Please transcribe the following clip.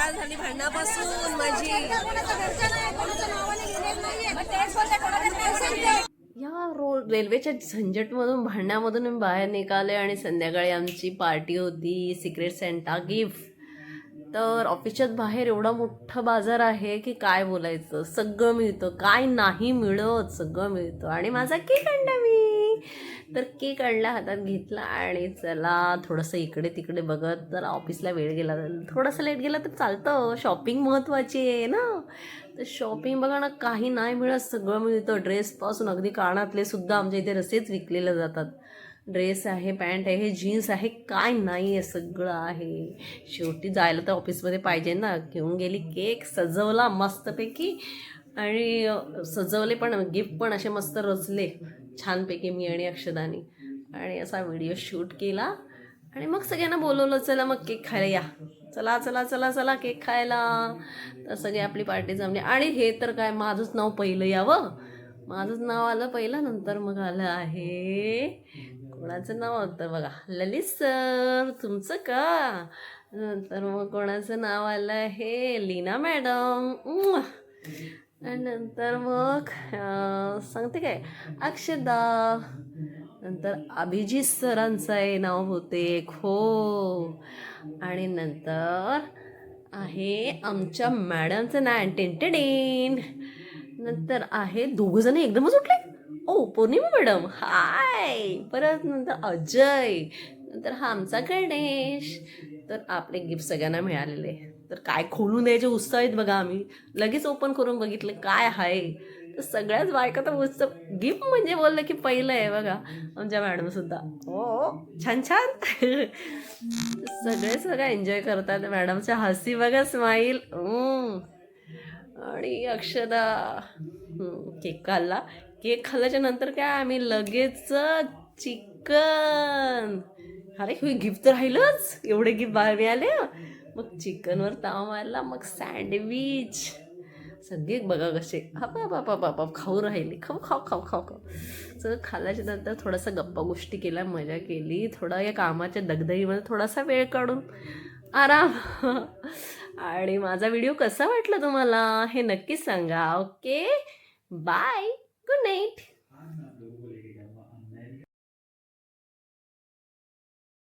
सुरुवात झाली भांडणापासून माझी. या रेल्वेच्या झंझटमधून भांडणामधून मी बाहेर निघाले आणि संध्याकाळी आमची पार्टी होती, सिक्रेट सेंटा गिफ्ट. तर ऑफिसच्याच बाहेर एवढा मोठा बाजार आहे की काय बोलायचं, सगळं मिळतं, काय नाही मिळत सगळं मिळतं. आणि माझा केक आणला मी, तर केक आणला, हातात घेतला आणि चला थोडंसं इकडे तिकडे बघत. जर ऑफिसला वेळ गेला, थोडंसं लेट गेला तर चालतं, शॉपिंग महत्त्वाची आहे ना. तर शॉपिंग बघा ना, काही नाही मिळत सगळं मिळतं. ड्रेसपासून अगदी कानातले सुद्धा आमच्या इथे रसेच विकलेले जातात. ड्रेस आहे, पॅन्ट आहे, जीन्स आहे, काय नाही आहे सगळं आहे. शेवटी जायला तर ऑफिसमध्ये पाहिजे ना. घेऊन गेली केक, सजवला मस्तपैकी आणि सजवले पण, गिफ्ट पण असे मस्त रचले छानपैकी मी आणि अक्षदानी. आणि असा व्हिडिओ शूट केला आणि मग सगळ्यांना बोलवलं, चला मग केक खायला या, चला चला चला चला केक खायला. तर सगळी आपली पार्टी जमली. आणि हे तर काय, माझंच नाव पहिलं यावं, माझंच नाव आलं पहिलं, नंतर मग आलं आहे, कोणाचं नाव होतं बघा, ललित सर, तुमचं का. नंतर मग कोणाचं नाव आलं आहे, लीना मॅडम. आणि नंतर मग सांगते काय, अक्षदा. नंतर अभिजित सरांचं आहे नाव बहुतेक, हो. आणि नंतर आहे आमच्या मॅडमचं नाव टेंटेडेन. नंतर आहे दोघंजण एकदमच उठले, ओ पौर्णिमा मॅडम हाय. परत नंतर अजय, नंतर हा आमचा गणेश. तर आपले गिफ्ट सगळ्यांना मिळालेले. तर काय खोलून द्यायचे उत्साहित बघा. आम्ही लगेच ओपन करून बघितलं काय आहे. तर सगळ्याच बायका तर उत्सव, गिफ्ट म्हणजे बोललं की पहिलं आहे बघा आमच्या मॅडमसुद्धा. हो छान छान. सगळं एन्जॉय करतात. मॅडमच्या हसी बघा, स्माईल. आणि अक्षदा केक खाल्ला. केक खाल्ल्याच्या नंतर काय, आम्ही लगेच चिकन. अरे हे गिफ्ट तर राहिलंच, एवढे गिफ्ट बाहेर मिळाले. मग चिकनवर ताव मारला, मग सँडविच. सगळे बघा कसे हाप खाऊ राहिले, खाऊ खाऊ खाऊ खाऊ खाऊ. सगळं खाल्ल्याच्या नंतर थोडासा गप्पा गोष्टी केल्या, मजा केली. थोडा या कामाच्या दगदगीमध्ये थोडासा वेळ काढून आराम. आणि माझा व्हिडिओ कसा वाटला तुम्हाला हे नक्कीच सांगा. Okay, bye, good night.